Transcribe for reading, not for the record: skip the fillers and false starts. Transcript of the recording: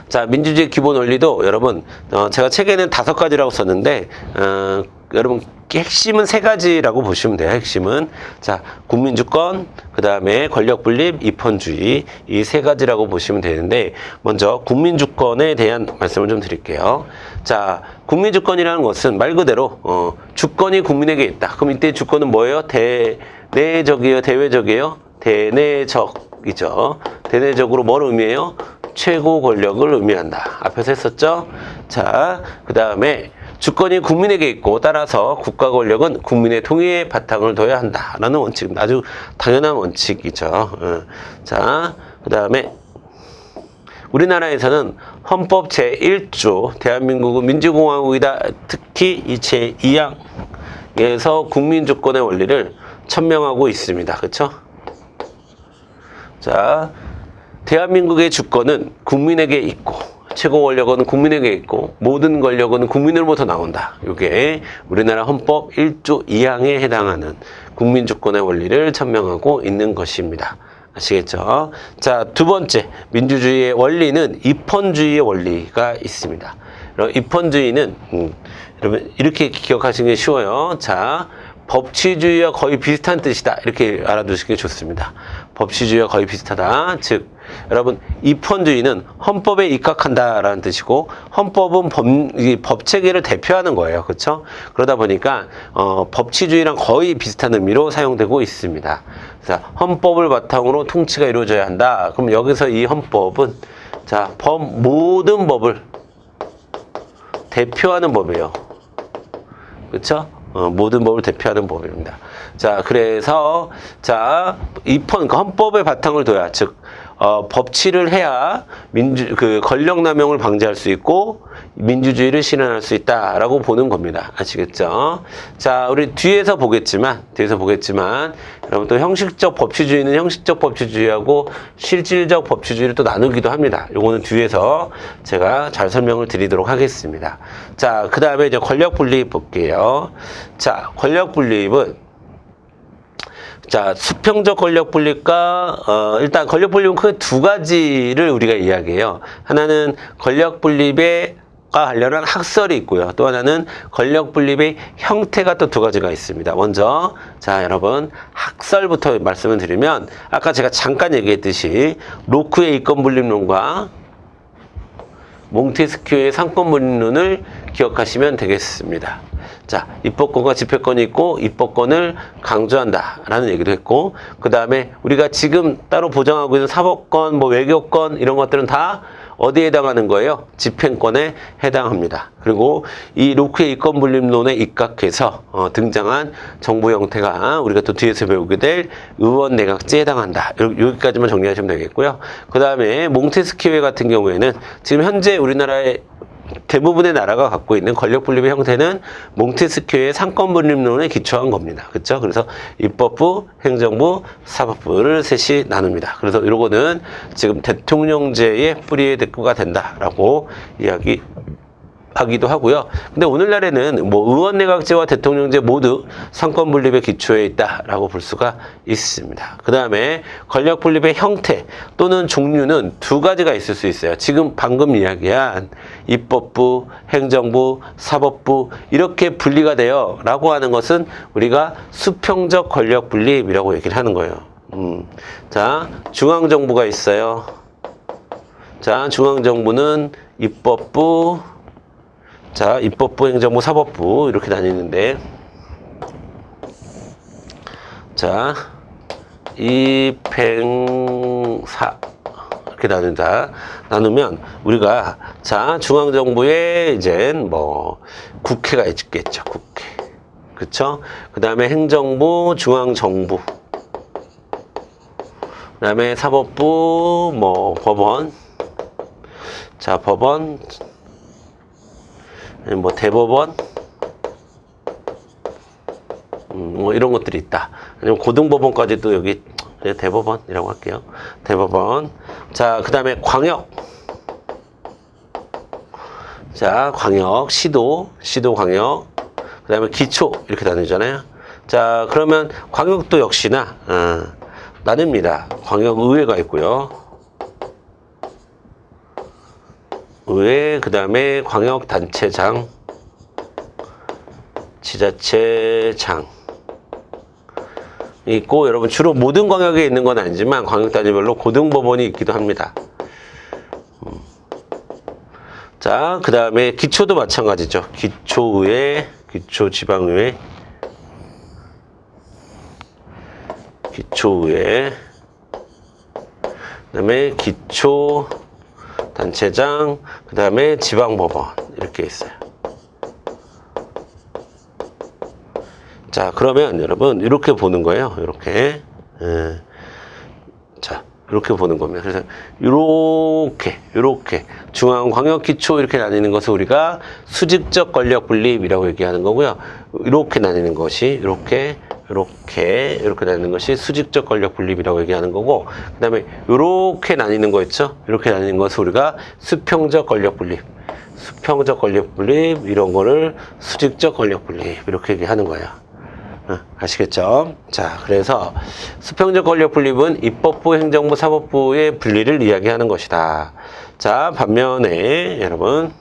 자, 민주주의 기본 원리도 여러분, 제가 책에는 5가지라고 썼는데, 여러분, 핵심은 3가지라고 보시면 돼요. 핵심은. 자, 국민주권, 그 다음에 권력분립, 입헌주의. 이 3가지라고 보시면 되는데, 먼저 국민주권에 대한 말씀을 좀 드릴게요. 자, 국민주권이라는 것은 말 그대로, 주권이 국민에게 있다. 그럼 이때 주권은 뭐예요? 대내적이에요? 대외적이에요? 대내적이죠. 대내적으로 뭘 의미해요? 최고 권력을 의미한다. 앞에서 했었죠? 자, 그 다음에 주권이 국민에게 있고 따라서 국가 권력은 국민의 통일에 바탕을 둬야 한다라는 원칙, 아주 당연한 원칙이죠. 자, 그 다음에 우리나라에서는 헌법 제1조 대한민국은 민주공화국이다. 특히 이 제2항에서 국민주권의 원리를 천명하고 있습니다. 그렇죠? 자, 대한민국의 주권은 국민에게 있고 최고 권력은 국민에게 있고 모든 권력은 국민으로부터 나온다. 이게 우리나라 헌법 1조 2항에 해당하는 국민주권의 원리를 천명하고 있는 것입니다. 아시겠죠? 자, 두 번째 민주주의의 원리는 입헌주의의 원리가 있습니다. 입헌주의는 여러분 이렇게 기억하시는 게 쉬워요. 자, 법치주의와 거의 비슷한 뜻이다. 이렇게 알아두시는 게 좋습니다. 법치주의와 거의 비슷하다. 즉, 여러분, 입헌주의는 헌법에 입각한다라는 뜻이고, 헌법은 법체계를 대표하는 거예요. 그렇죠? 그러다 보니까 법치주의랑 거의 비슷한 의미로 사용되고 있습니다. 자, 헌법을 바탕으로 통치가 이루어져야 한다. 그럼 여기서 이 헌법은 자, 모든 법을 대표하는 법이에요. 그렇죠? 모든 법을 대표하는 법입니다. 자, 그래서, 자, 그러니까 헌법의 바탕을 둬야, 즉, 법치를 해야 권력 남용을 방지할 수 있고, 민주주의를 실현할 수 있다라고 보는 겁니다. 아시겠죠? 자, 우리 뒤에서 보겠지만, 여러분 또 형식적 법치주의는 형식적 법치주의하고 실질적 법치주의를 또 나누기도 합니다. 요거는 뒤에서 제가 잘 설명을 드리도록 하겠습니다. 자, 그 다음에 이제 권력 분립 볼게요. 자, 권력 분립은 자, 수평적 권력 분립과 일단 권력 분립은 크게 2가지를 우리가 이야기해요. 하나는 권력 분립과 관련한 학설이 있고요. 또 하나는 권력 분립의 형태가 또 2가지가 있습니다. 먼저 자, 여러분 학설부터 말씀을 드리면 아까 제가 잠깐 얘기했듯이 로크의 이권 분립론과 몽테스키우의 상권 분립론을 기억하시면 되겠습니다. 자, 입법권과 집회권이 있고 입법권을 강조한다라는 얘기도 했고, 그 다음에 우리가 지금 따로 보장하고 있는 사법권, 뭐 외교권 이런 것들은 다 어디에 해당하는 거예요? 집행권에 해당합니다. 그리고 이 로크의 이권 분립론에 입각해서 등장한 정부 형태가 우리가 또 뒤에서 배우게 될 의원 내각제에 해당한다. 여기까지만 정리하시면 되겠고요. 그 다음에 몽테스키우 같은 경우에는 지금 현재 우리나라의 대부분의 나라가 갖고 있는 권력 분립의 형태는 몽테스키우의 상권 분립론에 기초한 겁니다. 그렇죠? 그래서 입법부, 행정부, 사법부를 셋이 나눕니다. 그래서 이거는 지금 대통령제의 뿌리의 대꾸가 된다라고 이야기하기도 하고요. 근데 오늘날에는 뭐 의원 내각제와 대통령제 모두 상권 분립의 기초에 있다라고 볼 수가 있습니다. 그 다음에 권력 분립의 형태 또는 종류는 2가지가 있을 수 있어요. 지금 방금 이야기한 입법부, 행정부, 사법부 이렇게 분리가 돼요 라고 하는 것은 우리가 수평적 권력 분립이라고 얘기를 하는 거예요. 자, 중앙정부가 있어요. 자, 중앙정부는 입법부, 자, 입법부, 행정부, 사법부 이렇게 나뉘는데, 자, 입행사 이렇게 나누면 우리가 자, 중앙정부에 이제 뭐 국회가 있겠죠. 국회. 그쵸? 그 다음에 행정부, 중앙정부. 그 다음에 사법부, 뭐 법원. 자, 법원. 뭐 대법원 뭐 이런 것들이 있다. 아니면 고등법원까지도 여기 대법원이라고 할게요. 대법원. 자, 그 다음에 광역. 자, 광역, 시도, 광역. 그 다음에 기초 이렇게 나누잖아요. 자, 그러면 광역도 역시나 나뉩니다. 광역의회가 있고요. 기초의회, 그 다음에 광역단체장, 지자체장 있고, 여러분 주로 모든 광역에 있는 건 아니지만 광역 단위별로 고등법원이 있기도 합니다. 자, 그 다음에 기초도 마찬가지죠. 기초의회, 기초지방의회, 기초의회, 그 다음에 기초단체장, 그 다음에 지방법원 이렇게 있어요. 자, 그러면 여러분 이렇게 보는 거예요. 이렇게. 자, 이렇게 보는 겁니다. 그래서 이렇게 중앙광역기초 이렇게 나뉘는 것을 우리가 수직적 권력 분립이라고 얘기하는 거고요. 이렇게 나뉘는 것이 이렇게 나뉘는 것이 수직적 권력 분립이라고 얘기하는 거고, 그다음에 이렇게 나뉘는 거 있죠? 이렇게 나뉘는 것을 우리가 수평적 권력 분립, 이런 거를 수직적 권력 분립 이렇게 얘기하는 거예요. 아시겠죠? 자, 그래서 수평적 권력 분립은 입법부, 행정부, 사법부의 분리를 이야기하는 것이다. 자, 반면에 여러분